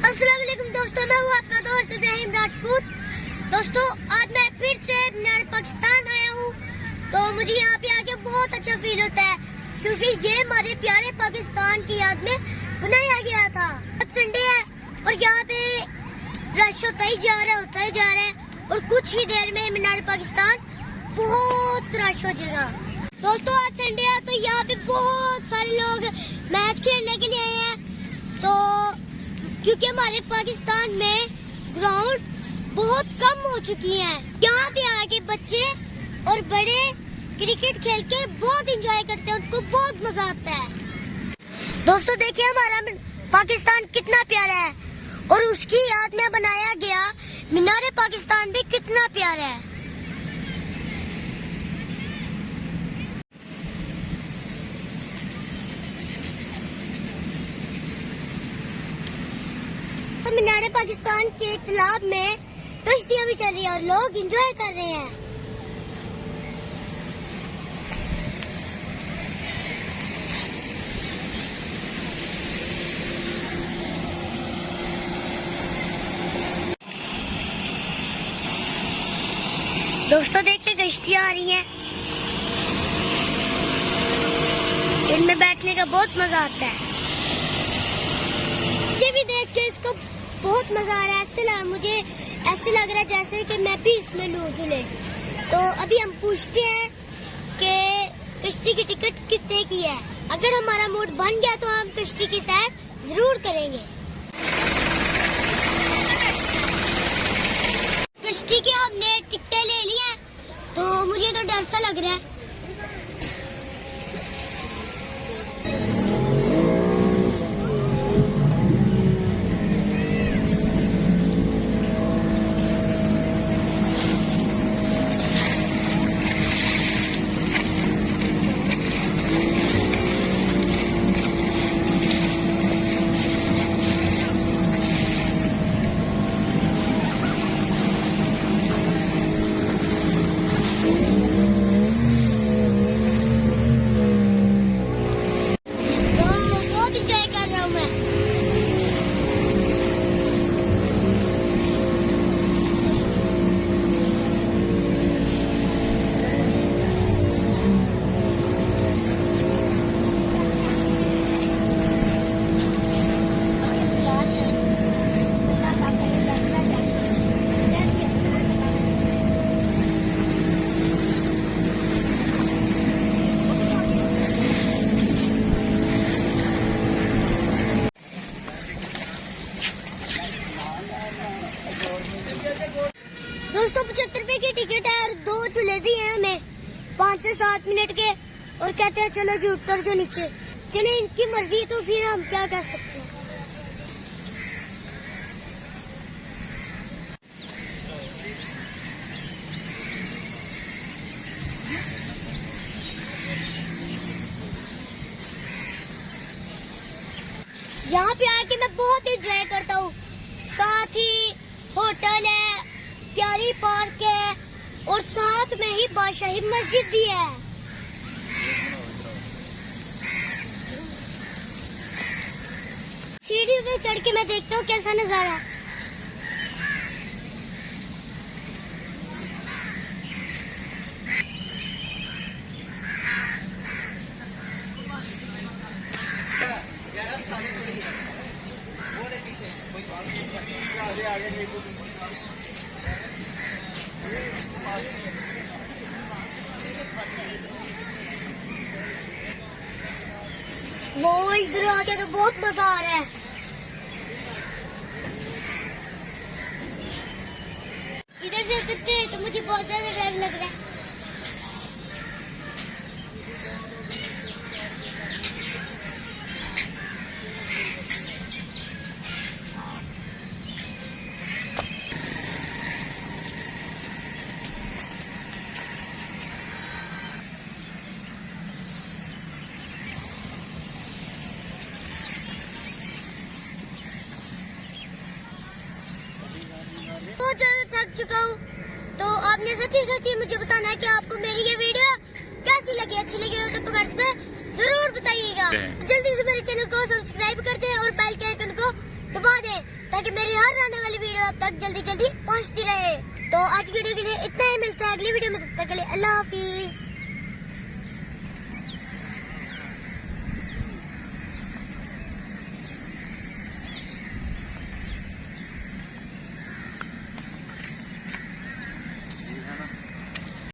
अस्सलाम वालेकुम दोस्तों, मैं हूँ आपका दोस्त इब्राहिम राजपूत। दोस्तों, आज मैं फिर से मीनार पाकिस्तान आया हूँ, तो मुझे यहाँ पे आके बहुत अच्छा फील होता है, क्योंकि ये हमारे प्यारे पाकिस्तान की याद में बनाया गया था। आज संडे है और यहाँ पे रश होता ही जा रहा है और कुछ ही देर में मीनार पाकिस्तान बहुत रश हो जाएगा। दोस्तों, आज संडे है तो यहाँ पे बहुत सारे लोग मैच खेलने के लिए आए हैं, तो क्योंकि हमारे पाकिस्तान में ग्राउंड बहुत कम हो चुकी हैं, यहाँ पे आके बच्चे और बड़े क्रिकेट खेल के बहुत एंजॉय करते हैं, उनको बहुत मजा आता है। दोस्तों, देखिए हमारा पाकिस्तान कितना प्यारा है और उसकी याद में बनाया गया मीनार पाकिस्तान भी कितना प्यारा है। तो मीनार पाकिस्तान के तालाब में कश्तियां भी चल रही है और लोग एंजॉय कर रहे हैं। दोस्तों, देखिए कश्तियां आ रही हैं, इनमें बैठने का बहुत मजा आता है। मुझे भी देख के इसको बहुत मजा आ रहा है, मुझे ऐसे लग रहा है जैसे कि मैं भी इसमें लूं झूले। तो अभी हम पूछते हैं कि कश्ती की टिकट कितने की है। अगर हमारा मूड बन गया तो हम कश्ती की सैर जरूर करेंगे। कश्ती के हमने टिकटें ले ली हैं, तो मुझे तो डर सा लग रहा है। दोस्तों, 75 रुपए की टिकट है और 2 झूले दिए हैं हमें 5 से 7 मिनट के, और कहते हैं चलो जी उतर जो नीचे। चले, इनकी मर्जी, तो फिर हम क्या कर सकते हैं। यहाँ पे आके मैं बहुत एंजॉय करता हूँ, साथ ही होटल है, प्यारी पार्क है और साथ में ही बादशाही मस्जिद भी है। सीढ़ी पे चढ़ के मैं देखता हूँ कैसा नजारा है। वो इधर आके तो बहुत मजा आ रहा है। इधर से उतरते हैं तो मुझे बहुत ज्यादा डर लग रहा है। बहुत ज्यादा थक चुका हूँ, तो आपने सच्ची मुझे बताना है कि आपको मेरी ये वीडियो कैसी लगी। अच्छी लगी हो तो कमेंट्स में जरूर बताइएगा। जल्दी से मेरे चैनल को सब्सक्राइब कर दें और बेल के आइकन को दबा दें ताकि हर आने वाली वीडियो अब तक जल्दी जल्दी पहुंचती रहे। तो आज की वीडियो के लिए इतना ही, मिलता है अगली वीडियो में, तब तक के लिए अल्लाह हाफिज।